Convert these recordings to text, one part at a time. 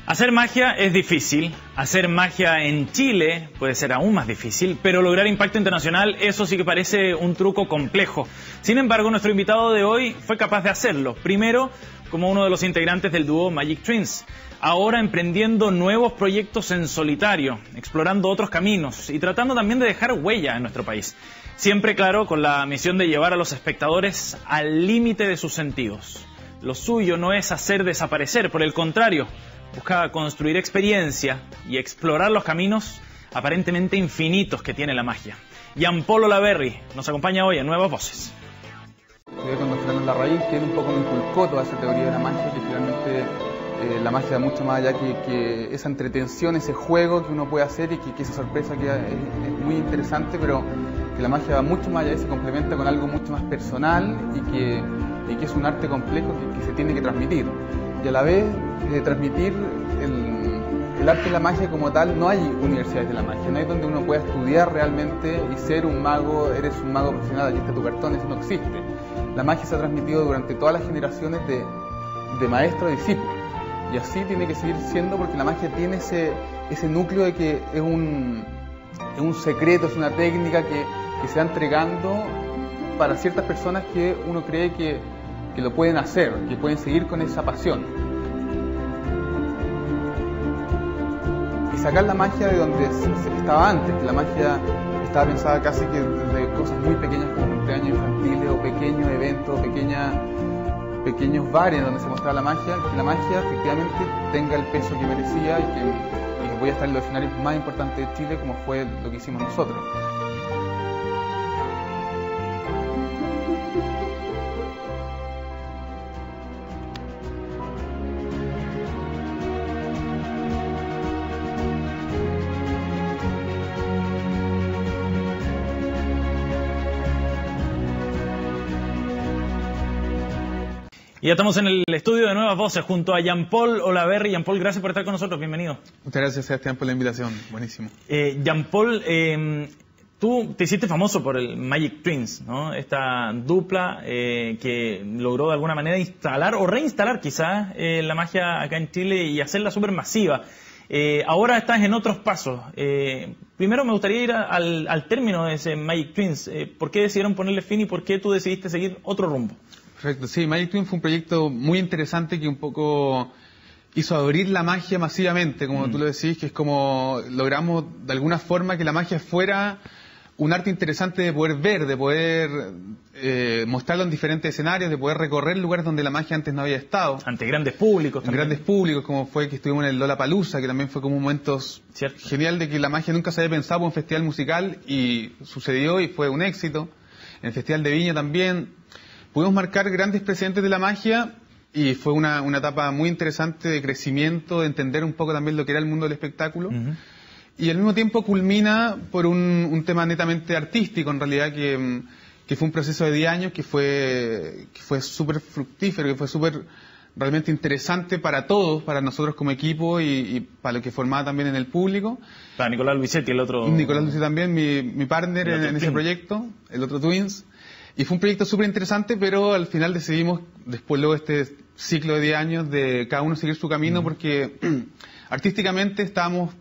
Hacer magia es difícil, hacer magia en Chile puede ser aún más difícil, pero lograr impacto internacional, eso sí que parece un truco complejo. Sin embargo, nuestro invitado de hoy fue capaz de hacerlo. Primero, como uno de los integrantes del dúo Magic Twins. Ahora emprendiendo nuevos proyectos en solitario, explorando otros caminos y tratando también de dejar huella en nuestro país. Siempre, claro, con la misión de llevar a los espectadores al límite de sus sentidos. Lo suyo no es hacer desaparecer, por el contrario, busca construir experiencia y explorar los caminos aparentemente infinitos que tiene la magia. Jean-Paul Olaverry nos acompaña hoy en Nuevas Voces. Estudié con don Fernando Larraín, que él un poco me inculcó toda esa teoría de la magia, que finalmente la magia va mucho más allá que esa entretención, ese juego que uno puede hacer y que esa sorpresa que es muy interesante, pero que la magia va mucho más allá y se complementa con algo mucho más personal y que es un arte complejo que se tiene que transmitir. Y a la vez transmitir el arte de la magia como tal. No hay universidades de la magia, no hay donde uno pueda estudiar realmente y ser un mago, eres un mago profesional, aquí está tu cartón, eso no existe. La magia se ha transmitido durante todas las generaciones de maestros a discípulos, y así tiene que seguir siendo, porque la magia tiene ese núcleo de que es un secreto, es una técnica que se va entregando para ciertas personas que uno cree que lo pueden hacer, que pueden seguir con esa pasión. Y sacar la magia de donde estaba antes, que la magia estaba pensada casi que desde cosas muy pequeñas como cumpleaños infantiles o pequeños eventos, pequeños bares donde se mostraba la magia, que la magia efectivamente tenga el peso que merecía y que voy a estar en los escenarios más importantes de Chile, como fue lo que hicimos nosotros. Y ya estamos en el estudio de Nuevas Voces junto a Jean-Paul Olaverry. Jean-Paul, gracias por estar con nosotros, bienvenido. Muchas gracias, Sebastián, por la invitación, buenísimo. Jean-Paul, tú te hiciste famoso por el Magic Twins, ¿no? Esta dupla que logró de alguna manera instalar o reinstalar quizás la magia acá en Chile y hacerla súper masiva. Ahora estás en otros pasos. Primero me gustaría ir al término de ese Magic Twins. ¿Por qué decidieron ponerle fin y por qué tú decidiste seguir otro rumbo? Perfecto, sí, Magic Twins fue un proyecto muy interesante que un poco hizo abrir la magia masivamente, como tú lo decís, que es como logramos de alguna forma que la magia fuera un arte interesante de poder ver, de poder mostrarlo en diferentes escenarios, de poder recorrer lugares donde la magia antes no había estado. Ante grandes públicos también. Grandes públicos, como fue que estuvimos en el Lollapalooza, que también fue como un momento genial de que la magia nunca se había pensado en un festival musical y sucedió y fue un éxito. En el Festival de Viña también. Pudimos marcar grandes precedentes de la magia y fue una etapa muy interesante de crecimiento, de entender un poco también lo que era el mundo del espectáculo. Y al mismo tiempo culmina por un tema netamente artístico, en realidad, que fue un proceso de 10 años que fue súper fructífero, que fue súper realmente interesante para todos, para nosotros como equipo y para lo que formaba también en el público. Para Nicolás Luisetti, el otro... Nicolás Luisetti también, mi partner en ese proyecto, el otro Twins. Y fue un proyecto súper interesante, pero al final decidimos, después luego de este ciclo de 10 años, de cada uno seguir su camino, porque artísticamente estábamos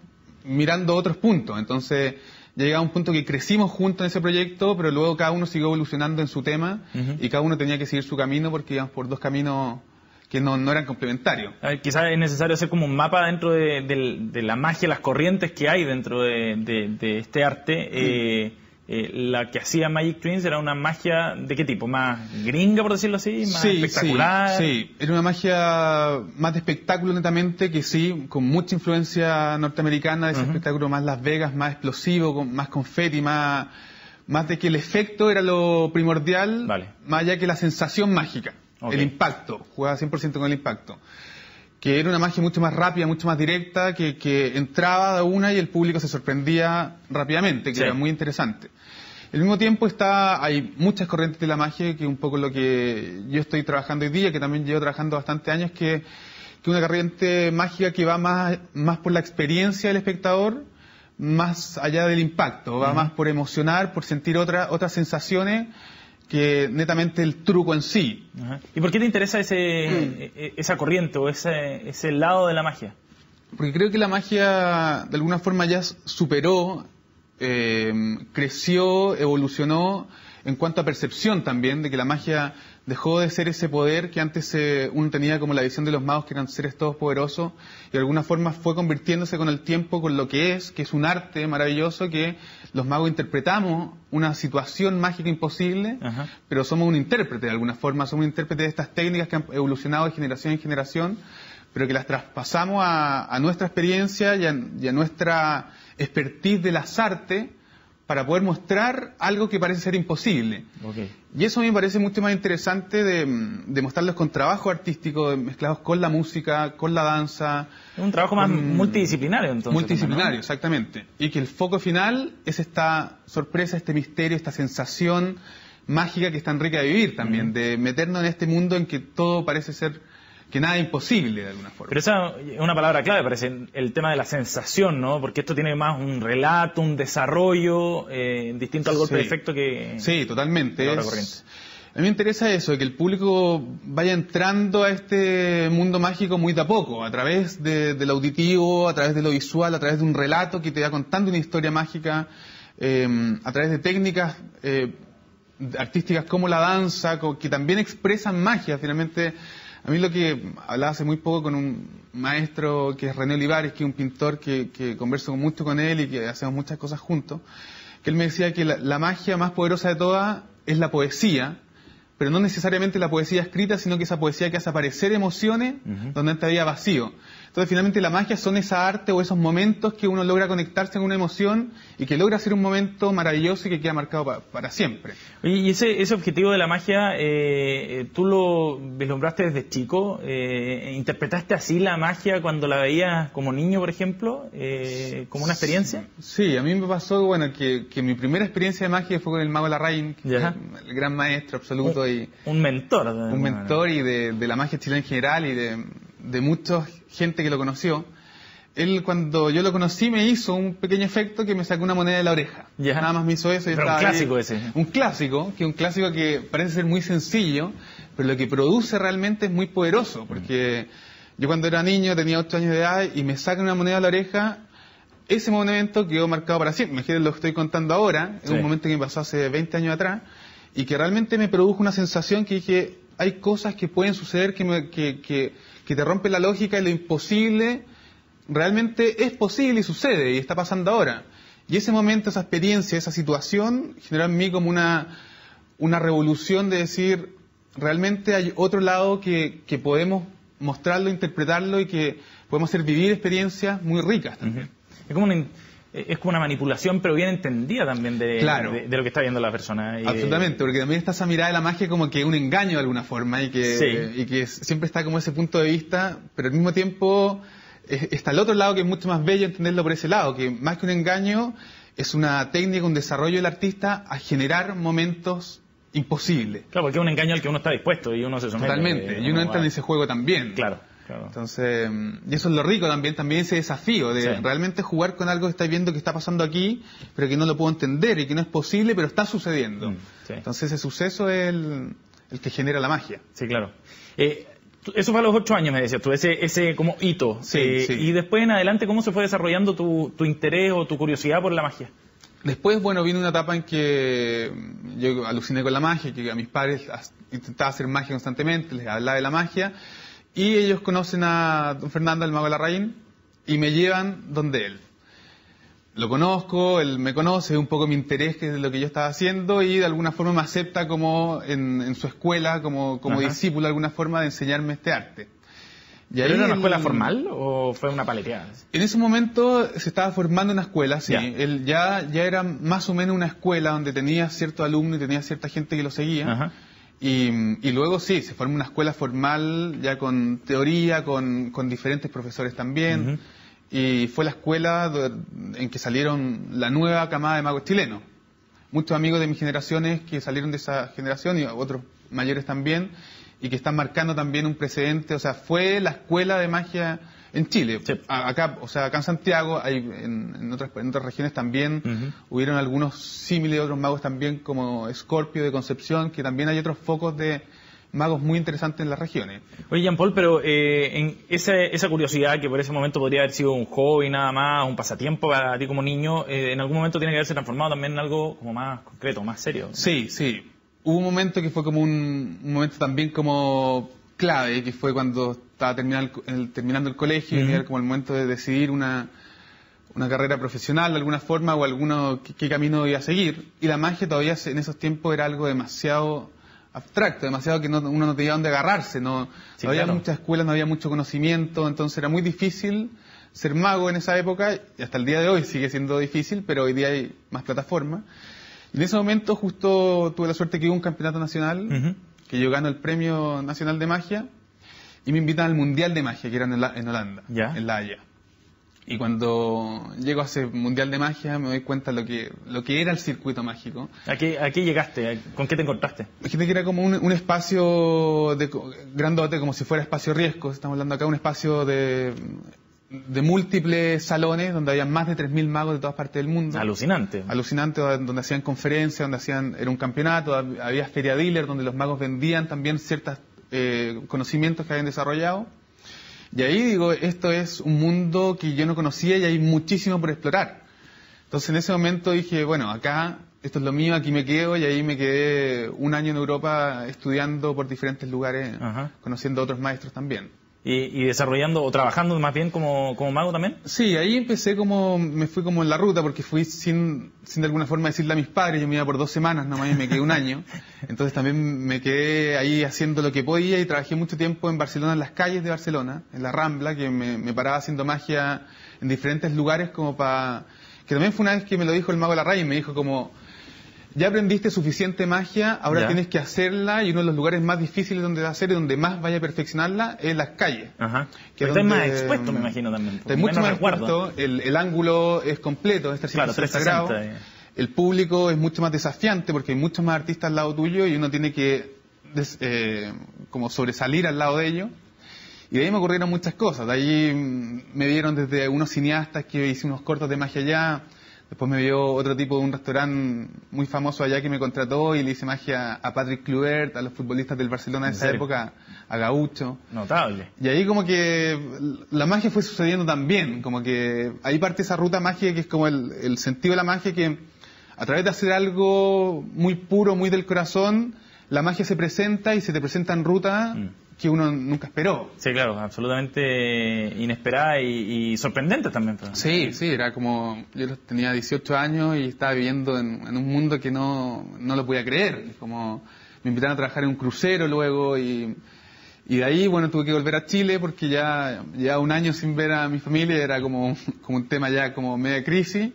mirando otros puntos. Entonces, ya llegaba un punto que crecimos juntos en ese proyecto, pero luego cada uno siguió evolucionando en su tema, y cada uno tenía que seguir su camino porque íbamos por dos caminos que no eran complementarios. Quizás es necesario hacer como un mapa dentro de la magia, las corrientes que hay dentro de este arte. La que hacía Magic Twins era una magia ¿de qué tipo? ¿Más gringa, por decirlo así? ¿Más espectacular? Sí, era una magia más de espectáculo netamente, que sí, con mucha influencia norteamericana, de ese espectáculo más Las Vegas, más explosivo, más confeti, más de que el efecto era lo primordial, más allá que la sensación mágica, el impacto, jugaba 100% con el impacto. Que era una magia mucho más rápida, mucho más directa, que entraba de una y el público se sorprendía rápidamente, que era muy interesante. Al mismo tiempo hay muchas corrientes de la magia, que es un poco lo que yo estoy trabajando hoy día, que también llevo trabajando bastante años, que una corriente mágica que va más por la experiencia del espectador, más allá del impacto, va más por emocionar, por sentir otras sensaciones que netamente el truco en sí. Ajá. ¿Y por qué te interesa esa corriente o ese lado de la magia? Porque creo que la magia de alguna forma ya superó, creció, evolucionó en cuanto a percepción también, de que la magia dejó de ser ese poder que antes uno tenía como la visión de los magos, que eran seres todos poderosos, y de alguna forma fue convirtiéndose con el tiempo con lo que es un arte maravilloso, que los magos interpretamos una situación mágica imposible, Ajá. pero somos un intérprete de alguna forma, somos un intérprete de estas técnicas que han evolucionado de generación en generación, pero que las traspasamos a nuestra experiencia y a nuestra expertise de las artes para poder mostrar algo que parece ser imposible. Okay. Y eso a mí me parece mucho más interesante de mostrarlos con trabajo artístico, mezclados con la música, con la danza. Es un trabajo más multidisciplinario, entonces. Multidisciplinario, también, ¿no? exactamente. Y que el foco final es esta sorpresa, este misterio, esta sensación mágica que es tan rica de vivir también, de meternos en este mundo en que todo parece ser, que nada es imposible de alguna forma. Pero esa es una palabra clave, parece, el tema de la sensación, ¿no? Porque esto tiene más un relato, un desarrollo, distinto al golpe de efecto que... Sí, totalmente. La corriente. A mí me interesa eso, de que el público vaya entrando a este mundo mágico muy de a poco, a través del auditivo, a través de lo visual, a través de un relato que te va contando una historia mágica, a través de técnicas artísticas como la danza, que también expresan magia. Finalmente, a mí lo que hablaba hace muy poco con un maestro que es René Olivares, que es un pintor que converso mucho con él y que hacemos muchas cosas juntos, que él me decía que la magia más poderosa de todas es la poesía, pero no necesariamente la poesía escrita, sino que esa poesía que hace aparecer emociones donde antes había vacío. Entonces, finalmente, la magia son esa arte o esos momentos que uno logra conectarse con una emoción y que logra ser un momento maravilloso y que queda marcado para siempre. Oye, y ese objetivo de la magia, ¿tú lo vislumbraste desde chico? ¿Interpretaste así la magia cuando la veías como niño, por ejemplo? ¿Como una experiencia? Sí, a mí me pasó, bueno, que mi primera experiencia de magia fue con el mago Larraín, que fue el gran maestro absoluto. Un mentor. Un mentor y de la magia chilena en general y de mucha gente que lo conoció. Él, cuando yo lo conocí, me hizo un pequeño efecto que me sacó una moneda de la oreja. Nada más me hizo eso. Pero un clásico ese. Un clásico que parece ser muy sencillo, pero lo que produce realmente es muy poderoso, porque yo cuando era niño, tenía 8 años de edad, y me sacan una moneda de la oreja. Ese momento quedó marcado para siempre. Imagínate lo que estoy contando ahora, es un momento que me pasó hace 20 años atrás, y que realmente me produjo una sensación que dije, hay cosas que pueden suceder que te rompen la lógica, y lo imposible realmente es posible y sucede, y está pasando ahora. Y ese momento, esa experiencia, esa situación, generó en mí como una revolución de decir, realmente hay otro lado que podemos mostrarlo, interpretarlo, y que podemos hacer vivir experiencias muy ricas también. Es como una manipulación, pero bien entendida también de lo que está viendo la persona. Absolutamente, porque también está esa mirada de la magia como que un engaño de alguna forma, y que siempre está como ese punto de vista, pero al mismo tiempo está el otro lado, que es mucho más bello entenderlo por ese lado, que más que un engaño es una técnica, un desarrollo del artista a generar momentos imposibles. Claro, porque es un engaño al que uno está dispuesto y uno se somete. Totalmente, y uno entra en ese juego también. Claro. Entonces, y eso es lo rico también ese desafío de realmente jugar con algo que estáis viendo que está pasando aquí, pero que no lo puedo entender y que no es posible, pero está sucediendo. Entonces ese suceso es el que genera la magia. Sí, claro. Eso fue a los 8 años, me decías tú, ese como hito. Sí. Y después en adelante, ¿cómo se fue desarrollando tu interés o tu curiosidad por la magia? Después, bueno, vino una etapa en que yo aluciné con la magia, que a mis padres intentaba hacer magia constantemente, les hablaba de la magia. Y ellos conocen a don Fernando, el mago Larraín, y me llevan donde él. Lo conozco, él me conoce, ve un poco mi interés, que es lo que yo estaba haciendo, y de alguna forma me acepta como en su escuela, como discípulo de alguna forma, de enseñarme este arte. Y ¿Pero era una escuela formal o fue una paleteada? En ese momento se estaba formando una escuela, sí. Él ya era más o menos una escuela donde tenía ciertos alumnos y tenía cierta gente que lo seguía. Y luego sí, se forma una escuela formal ya con teoría, con diferentes profesores también, y fue la escuela en que salieron la nueva camada de magos chilenos. Muchos amigos de mis generaciones que salieron de esa generación y otros mayores también, y que están marcando también un precedente. O sea, fue la escuela de magia En Chile, Sí. acá en Santiago, hay en otras regiones también hubieron algunos símiles, otros magos también como Escorpio de Concepción, que también hay otros focos de magos muy interesantes en las regiones. Oye, Jean-Paul, pero en esa curiosidad que por ese momento podría haber sido un hobby nada más, un pasatiempo para ti como niño, en algún momento tiene que haberse transformado también en algo como más concreto, más serio. Sí. Hubo un momento que fue como un momento también como clave, que fue cuando estaba terminando el colegio, y era como el momento de decidir una carrera profesional de alguna forma o qué camino iba a seguir. Y la magia todavía en esos tiempos era algo demasiado abstracto, demasiado que uno no tenía dónde agarrarse, no había muchas escuelas, no había mucho conocimiento, entonces era muy difícil ser mago en esa época, y hasta el día de hoy sigue siendo difícil, pero hoy día hay más plataformas. Y en ese momento justo tuve la suerte que hubo un campeonato nacional, que yo gano el Premio Nacional de Magia, y me invitan al Mundial de Magia, que era en Holanda, en La Haya. Y cuando llego a ese Mundial de Magia me doy cuenta lo que era el circuito mágico. ¿A qué llegaste? ¿Con qué te encontraste? Imagínate que era como un espacio grandote, como si fuera espacio riesgo. Estamos hablando acá de un espacio de múltiples salones donde había más de 3.000 magos de todas partes del mundo. Alucinante. Alucinante, donde hacían conferencias, era un campeonato, había feria dealer donde los magos vendían también ciertos conocimientos que habían desarrollado. Y ahí digo, esto es un mundo que yo no conocía y hay muchísimo por explorar. Entonces en ese momento dije, bueno, acá esto es lo mío, aquí me quedo, y ahí me quedé un año en Europa estudiando por diferentes lugares, conociendo a otros maestros también. ¿Y desarrollando o trabajando más bien como mago también? Sí, ahí me fui como en la ruta, porque fui sin de alguna forma decirle a mis padres. Yo me iba por 2 semanas nomás y me quedé un año. Entonces también me quedé ahí haciendo lo que podía y trabajé mucho tiempo en Barcelona, en las calles de Barcelona, en la Rambla, que me paraba haciendo magia en diferentes lugares como para... Que también fue una vez que me lo dijo el mago de la raya y me dijo como... Ya aprendiste suficiente magia, ahora tienes que hacerla, y uno de los lugares más difíciles donde hacer y donde más vaya a perfeccionarla es las calles. Que estás más expuesto, me imagino también. Estás mucho más expuesto, el ángulo es completo, es 360 grados. El público es mucho más desafiante porque hay muchos más artistas al lado tuyo y uno tiene que como sobresalir al lado de ellos. Y de ahí me ocurrieron muchas cosas. De ahí me dieron desde unos cineastas que hice unos cortos de magia allá. Después me vio otro tipo de un restaurante muy famoso allá que me contrató y le hice magia a Patrick Kluivert, a los futbolistas del Barcelona de esa época, a Gaucho. Notable. Y ahí como que la magia fue sucediendo también, como que ahí parte esa ruta mágica que es como el sentido de la magia, que a través de hacer algo muy puro, muy del corazón, la magia se presenta y se te presenta en ruta que uno nunca esperó. Sí, claro, absolutamente inesperada y sorprendente también. Sí, era como, yo tenía 18 años y estaba viviendo en un mundo que no lo podía creer. Como me invitaron a trabajar en un crucero luego y de ahí, bueno, tuve que volver a Chile porque ya un año sin ver a mi familia era como un tema ya como media crisis.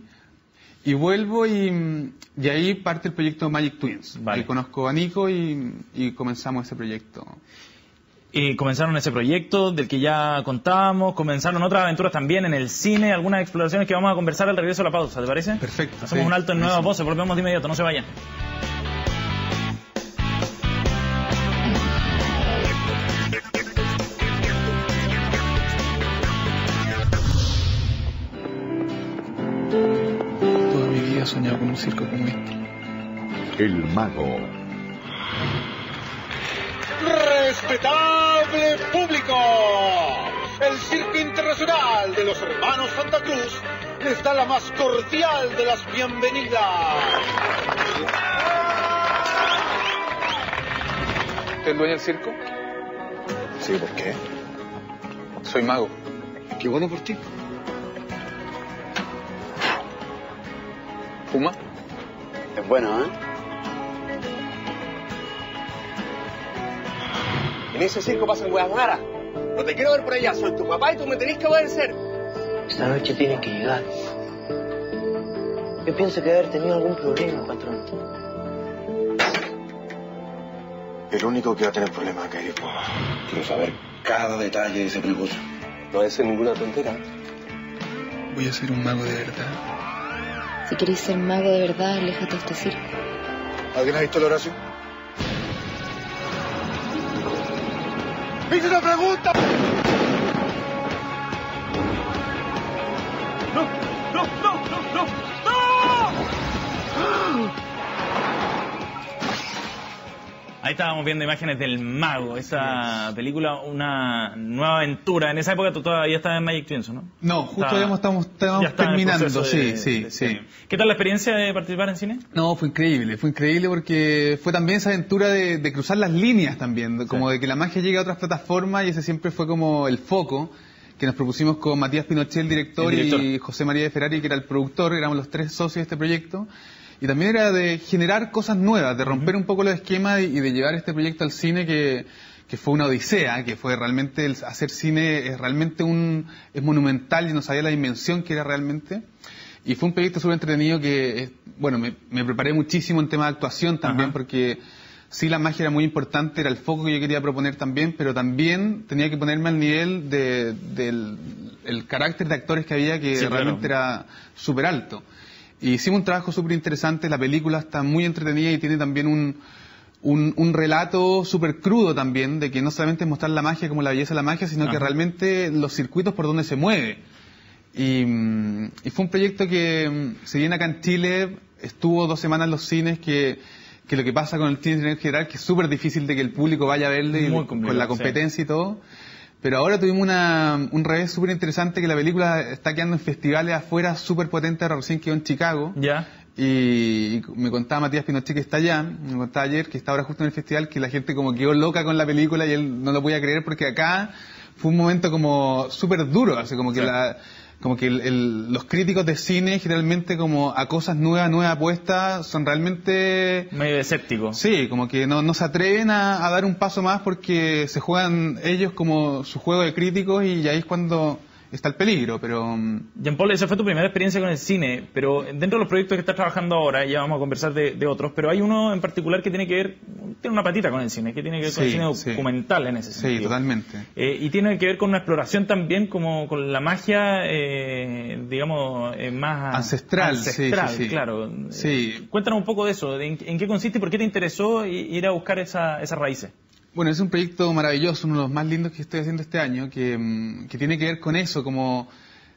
Y vuelvo y ahí parte el proyecto Magic Twins. Ahí conozco a Nico y comenzamos ese proyecto. Y comenzaron ese proyecto del que ya contábamos, comenzaron otras aventuras también en el cine, algunas exploraciones que vamos a conversar al regreso de la pausa, ¿te parece? Perfecto. Hacemos un alto en Nuevas Voces, volvemos de inmediato, no se vayan. Toda mi vida he soñado con un circo como este. El Mago. Respetable público, el Circo Internacional de los Hermanos Santa Cruz les da la más cordial de las bienvenidas. ¿Usted es dueño del circo? Sí, ¿por qué? Soy mago. Qué bueno por ti. ¿Fuma? Es bueno, ¿eh? En ese circo pasan huevas raras. No te quiero ver por allá, soy tu papá y tú me tenés que obedecer. Esta noche tiene que llegar. Yo pienso que debe haber tenido algún problema, patrón. El único que va a tener problemas acá es yo. Quiero saber cada detalle de ese negocio. No debe ser ninguna tontera. Voy a ser un mago de verdad. Si querés ser mago de verdad, aléjate de este circo. ¿Alguien ha visto el Horacio? ¡Hice una pregunta! Ahí estábamos viendo imágenes del Mago, esa película, una nueva aventura. En esa época tú todavía estabas en Magic Twins, ¿no? No, justo ya estamos terminando, sí. ¿Qué tal la experiencia de participar en cine? No, fue increíble porque fue también esa aventura de cruzar las líneas también, como de que la magia llegue a otras plataformas, y ese siempre fue como el foco que nos propusimos con Matías Pinochet, el director, y José María de Ferrari, que era el productor. Éramos los tres socios de este proyecto. Y también era de generar cosas nuevas, de romper un poco los esquemas y de llevar este proyecto al cine que fue una odisea, que fue realmente, hacer cine es realmente es monumental, y no sabía la dimensión que era realmente. Y fue un proyecto súper entretenido que, bueno, me preparé muchísimo en tema de actuación también, porque sí, la magia era muy importante, era el foco que yo quería proponer también, pero también tenía que ponerme al nivel del carácter de actores que había, que realmente era súper alto. Y hicimos un trabajo súper interesante. La película está muy entretenida y tiene también un relato súper crudo también, de que no solamente es mostrar la magia como la belleza de la magia, sino que realmente los circuitos por donde se mueve. Y fue un proyecto que, si bien acá en Chile estuvo 2 semanas en los cines, que lo que pasa con el cine en general, que es súper difícil de que el público vaya a verle, con la competencia y todo. Pero ahora tuvimos un revés súper interesante, que la película está quedando en festivales afuera súper potente. Recién quedó en Chicago. Y me contaba Matías Pinochet, que está allá, me contaba ayer, que está ahora justo en el festival, que la gente como quedó loca con la película y él no lo podía creer, porque acá fue un momento como súper duro, así como que los críticos de cine generalmente, como a cosas nuevas apuestas, son realmente medio escépticos. Sí, como que no se atreven a dar un paso más, porque se juegan ellos como su juego de críticos, y ahí es cuando está el peligro. Pero Jean-Paul, esa fue tu primera experiencia con el cine, pero dentro de los proyectos que estás trabajando ahora, ya vamos a conversar de otros, pero hay uno en particular que tiene una patita con el cine, que tiene que ver con el cine documental en ese sentido. Sí, totalmente. Y tiene que ver con una exploración también, como con la magia, digamos, más ancestral. Sí, claro. Sí. Cuéntanos un poco de eso, en qué consiste y por qué te interesó ir a buscar esas raíces. Bueno, es un proyecto maravilloso, uno de los más lindos que estoy haciendo este año, que tiene que ver con eso, como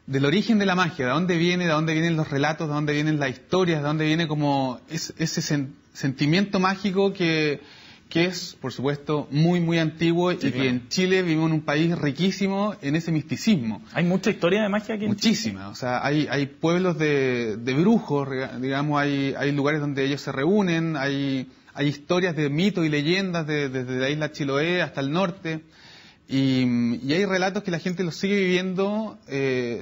del origen de la magia, de dónde vienen los relatos, de dónde vienen las historias, de dónde viene como ese sentimiento mágico que es, por supuesto, muy, muy antiguo, y que en Chile vivimos en un país riquísimo en ese misticismo. ¿Hay mucha historia de magia aquí en Chile? Muchísima, o sea, hay pueblos de brujos, digamos, hay lugares donde ellos se reúnen, hay historias de mitos y leyendas desde la isla Chiloé hasta el norte, y hay relatos que la gente los sigue viviendo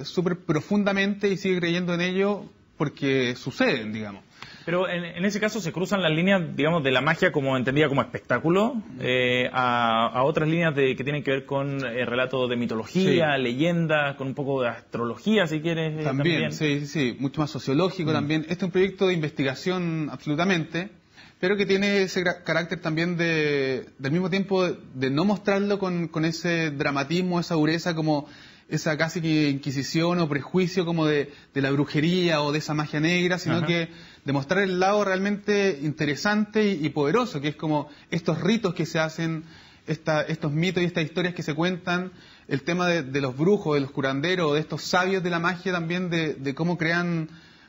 súper profundamente y sigue creyendo en ello porque suceden, digamos. Pero en ese caso se cruzan las líneas, digamos, de la magia como entendida como espectáculo, a otras líneas que tienen que ver con relatos de mitología, leyendas, con un poco de astrología, si quieres. También, sí, mucho más sociológico también. Este es un proyecto de investigación absolutamente, pero que tiene ese carácter también del mismo tiempo de no mostrarlo con ese dramatismo, esa dureza, como esa casi que inquisición o prejuicio como de la brujería o de esa magia negra, sino que de mostrar el lado realmente interesante y poderoso, que es como estos ritos que se hacen, estos mitos y estas historias que se cuentan, el tema de los brujos, de los curanderos, de estos sabios de la magia también, de cómo crean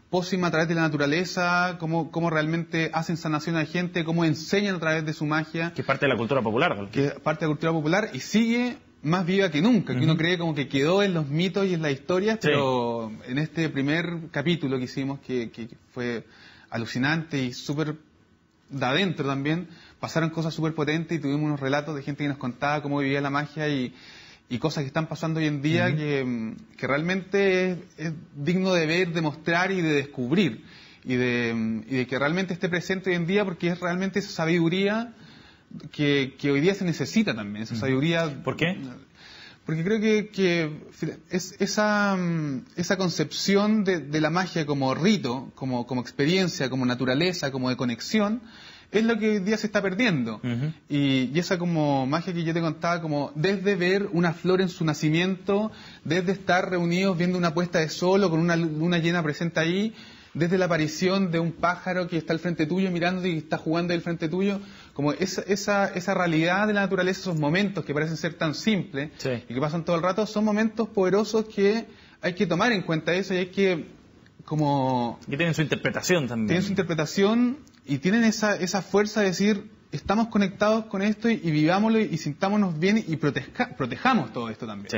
pócima a través de la naturaleza, cómo realmente hacen sanación a la gente, cómo enseñan a través de su magia. Que es parte de la cultura popular. Que es parte de la cultura popular y sigue más viva que nunca, que uno cree como que quedó en los mitos y en las historias, pero en este primer capítulo que hicimos, que fue alucinante y súper de adentro también, pasaron cosas súper potentes y tuvimos unos relatos de gente que nos contaba cómo vivía la magia y cosas que están pasando hoy en día que realmente es digno de ver, de mostrar y de descubrir, y de que realmente esté presente hoy en día, porque es realmente esa sabiduría que hoy día se necesita también, esa sabiduría. ¿Por qué? Porque creo que es esa concepción de la magia como rito, como experiencia, como naturaleza, como de conexión, es lo que hoy día se está perdiendo. Y esa como magia que yo te contaba, como desde ver una flor en su nacimiento, desde estar reunidos viendo una puesta de sol o con una luna llena presente ahí, desde la aparición de un pájaro que está al frente tuyo mirándote y que está jugando al frente tuyo, como esa realidad de la naturaleza, esos momentos que parecen ser tan simples y que pasan todo el rato, son momentos poderosos que hay que tomar en cuenta eso, y hay que como... Que tienen su interpretación también. Tienen su interpretación y tienen esa fuerza de decir, estamos conectados con esto y vivámoslo y sintámonos bien y protejamos todo esto también. Sí.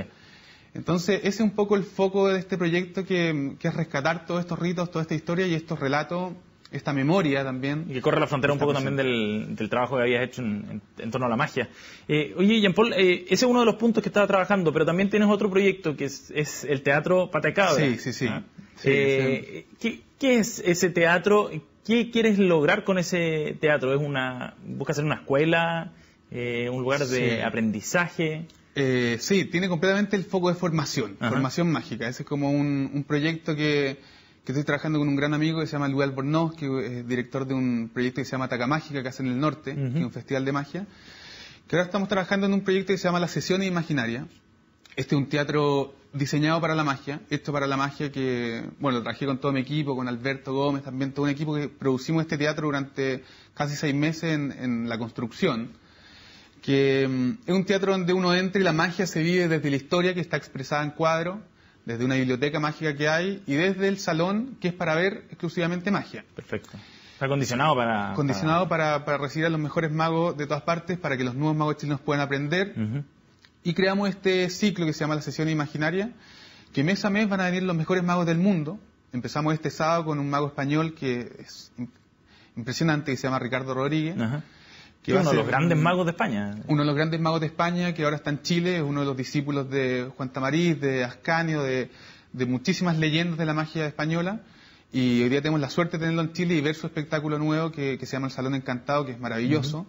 Entonces, ese es un poco el foco de este proyecto, que es rescatar todos estos ritos, toda esta historia y estos relatos, esta memoria también. Y que corre la frontera un poco también del trabajo que habías hecho en torno a la magia. Oye, Jean-Paul, ese es uno de los puntos que estaba trabajando, pero también tienes otro proyecto que es el Teatro Pata de Cabra. Sí. ¿Ah? ¿Qué es ese teatro? ¿Qué quieres lograr con ese teatro? ¿Buscas hacer una escuela? ¿Un lugar de aprendizaje? Sí, tiene completamente el foco de formación, formación mágica. Ese es como un proyecto que estoy trabajando con un gran amigo que se llama Luis Albornoz, que es director de un proyecto que se llama Tacamágica, que hace en el norte, que es un festival de magia. Que ahora estamos trabajando en un proyecto que se llama Las Sesiones Imaginarias. Este es un teatro diseñado para la magia, hecho para la magia, que, bueno, lo trabajé con todo mi equipo, con Alberto Gómez, también todo un equipo que producimos este teatro durante casi 6 meses en la construcción. Que es un teatro donde uno entra y la magia se vive desde la historia, que está expresada en cuadros, desde una biblioteca mágica que hay, y desde el salón, que es para ver exclusivamente magia. Perfecto. Está condicionado para recibir a los mejores magos de todas partes, para que los nuevos magos chilenos puedan aprender. Y creamos este ciclo que se llama Las Sesiones Imaginarias, que mes a mes van a venir los mejores magos del mundo. Empezamos este sábado con un mago español que es impresionante, que se llama Ricardo Rodríguez. Que uno de los grandes magos de España. Uno de los grandes magos de España, que ahora está en Chile, es uno de los discípulos de Juan Tamariz, de Ascanio, de muchísimas leyendas de la magia española. Y hoy día tenemos la suerte de tenerlo en Chile y ver su espectáculo nuevo que se llama El Salón Encantado, que es maravilloso.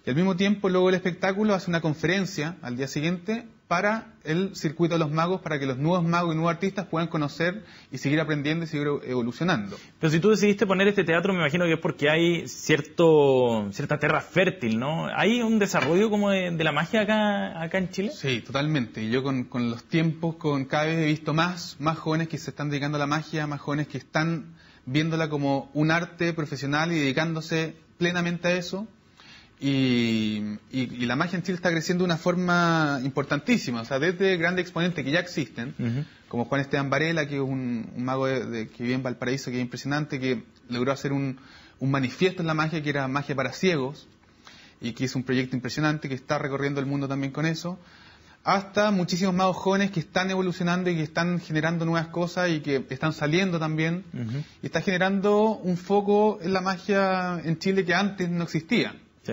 Y al mismo tiempo, luego el espectáculo hace una conferencia al día siguiente para el circuito de los magos, para que los nuevos magos y nuevos artistas puedan conocer y seguir aprendiendo y seguir evolucionando. Pero si tú decidiste poner este teatro, me imagino que es porque hay cierta tierra fértil, ¿no? ¿Hay un desarrollo como de la magia acá en Chile? Sí, totalmente. Y yo con los tiempos, cada vez he visto más jóvenes que se están dedicando a la magia, más jóvenes que están viéndola como un arte profesional y dedicándose plenamente a eso. Y la magia en Chile está creciendo de una forma importantísima, o sea, desde grandes exponentes que ya existen, como Juan Esteban Varela, que es un mago que vive en Valparaíso, que es impresionante, que logró hacer un manifiesto en la magia, que era Magia para Ciegos, y que es un proyecto impresionante, que está recorriendo el mundo también con eso, hasta muchísimos magos jóvenes que están evolucionando y que están generando nuevas cosas y que están saliendo también, y está generando un foco en la magia en Chile que antes no existía. Sí.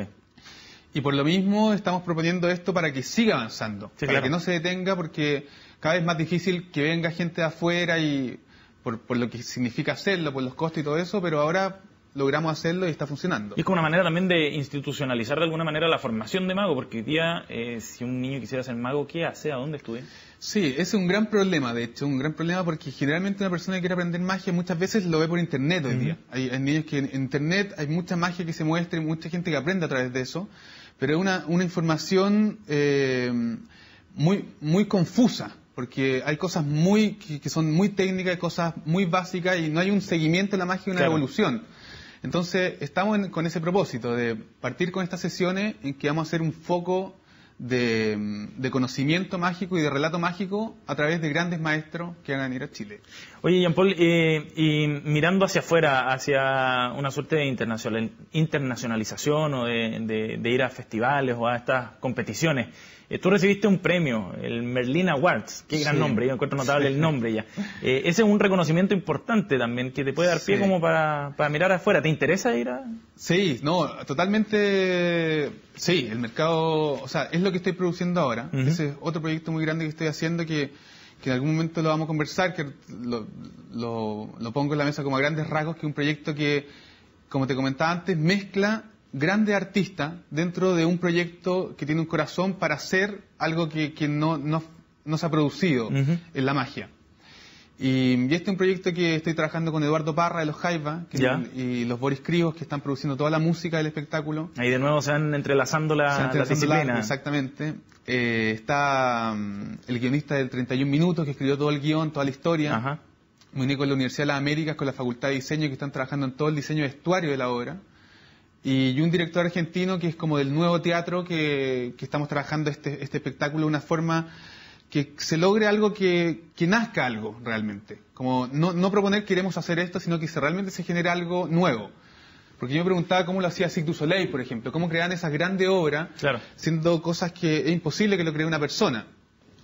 Y por lo mismo estamos proponiendo esto para que siga avanzando, que no se detenga, porque cada vez es más difícil que venga gente de afuera y por lo que significa hacerlo, por los costos y todo eso, pero ahora logramos hacerlo y está funcionando. Y es como una manera también de institucionalizar de alguna manera la formación de mago, porque hoy día si un niño quisiera ser mago, ¿qué hace? ¿A dónde estudia? Sí, ese es un gran problema, de hecho, un gran problema, porque generalmente una persona que quiere aprender magia muchas veces lo ve por internet hoy día. Hay niños que en internet hay mucha magia que se muestra y mucha gente que aprende a través de eso, pero es una información muy confusa, porque hay cosas que son muy técnicas, cosas muy básicas, y no hay un seguimiento de la magia y una evolución. Entonces, estamos con ese propósito de partir con estas sesiones en que vamos a hacer un foco de conocimiento mágico y de relato mágico a través de grandes maestros que van a venir a Chile. Oye, Jean-Paul, y mirando hacia afuera, hacia una suerte de internacionalización o de ir a festivales o a estas competiciones, tú recibiste un premio, el Merlin Awards, qué gran nombre, yo encuentro notable el nombre ya. Ese es un reconocimiento importante también, que te puede dar pie como para mirar afuera. ¿Te interesa ir a...? Sí, no, totalmente, sí, el mercado, o sea, es lo que estoy produciendo ahora. Ese es otro proyecto muy grande que estoy haciendo que en algún momento lo vamos a conversar, que lo pongo en la mesa como a grandes rasgos, que es un proyecto que, como te comentaba antes, mezcla grandes artistas dentro de un proyecto que tiene un corazón para hacer algo que no se ha producido en la magia. Y este es un proyecto que estoy trabajando con Eduardo Parra de los Jaiba y los Boris Crivos, que están produciendo toda la música del espectáculo. Ahí de nuevo se van entrelazando la disciplina. Exactamente. Está el guionista del 31 Minutos, que escribió todo el guión, toda la historia. Me uní con la Universidad de las Américas, con la Facultad de Diseño, que están trabajando en todo el diseño de vestuario de la obra. Y un director argentino que es como del nuevo teatro, que estamos trabajando este espectáculo de una forma que se logre algo que nazca algo realmente. Como no proponer queremos hacer esto, sino que realmente se genere algo nuevo. Porque yo me preguntaba cómo lo hacía Cirque du Soleil, por ejemplo, cómo creaban esas grandes obras, claro, siendo cosas que es imposible que lo cree una persona.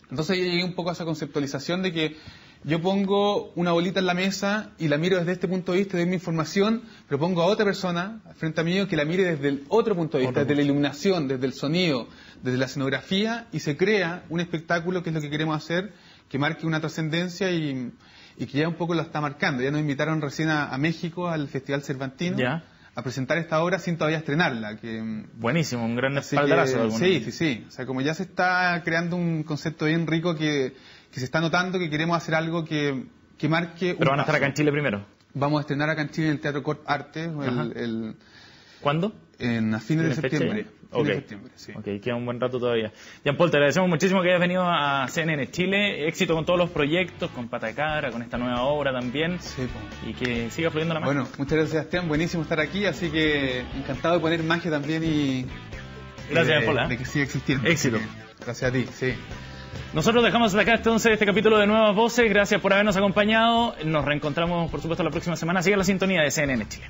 Entonces yo llegué un poco a esa conceptualización de que yo pongo una bolita en la mesa y la miro desde este punto de vista, doy mi información, pero pongo a otra persona frente a mí que la mire desde el otro punto de vista, desde la iluminación, desde el sonido, desde la escenografía, y se crea un espectáculo que es lo que queremos hacer, que marque una trascendencia y que ya un poco lo está marcando. Ya nos invitaron recién a México, al Festival Cervantino, ¿ya?, a presentar esta obra sin todavía estrenarla. Buenísimo, un gran espaldarazo. Sí. O sea, como ya se está creando un concepto bien rico que se está notando que queremos hacer algo que marque. Pero van a estar acá en Chile primero. Vamos a estrenar acá en Chile en el Teatro Corp Arte. ¿Cuándo? A fines de septiembre. Sí. Ok, queda un buen rato todavía. Jean-Paul, te agradecemos muchísimo que hayas venido a CNN Chile. Éxito con todos los proyectos, con Patacara, con esta nueva obra también. Sí, y que siga fluyendo la magia. Bueno, muchas gracias, Sebastián. Buenísimo estar aquí, así que encantado de poner magia también y... Gracias, Jean-Paul. De que siga existiendo. Éxito. Gracias a ti, sí. Nosotros dejamos hasta acá entonces este capítulo de Nuevas Voces. Gracias por habernos acompañado. Nos reencontramos, por supuesto, la próxima semana. Siga la sintonía de CNN Chile.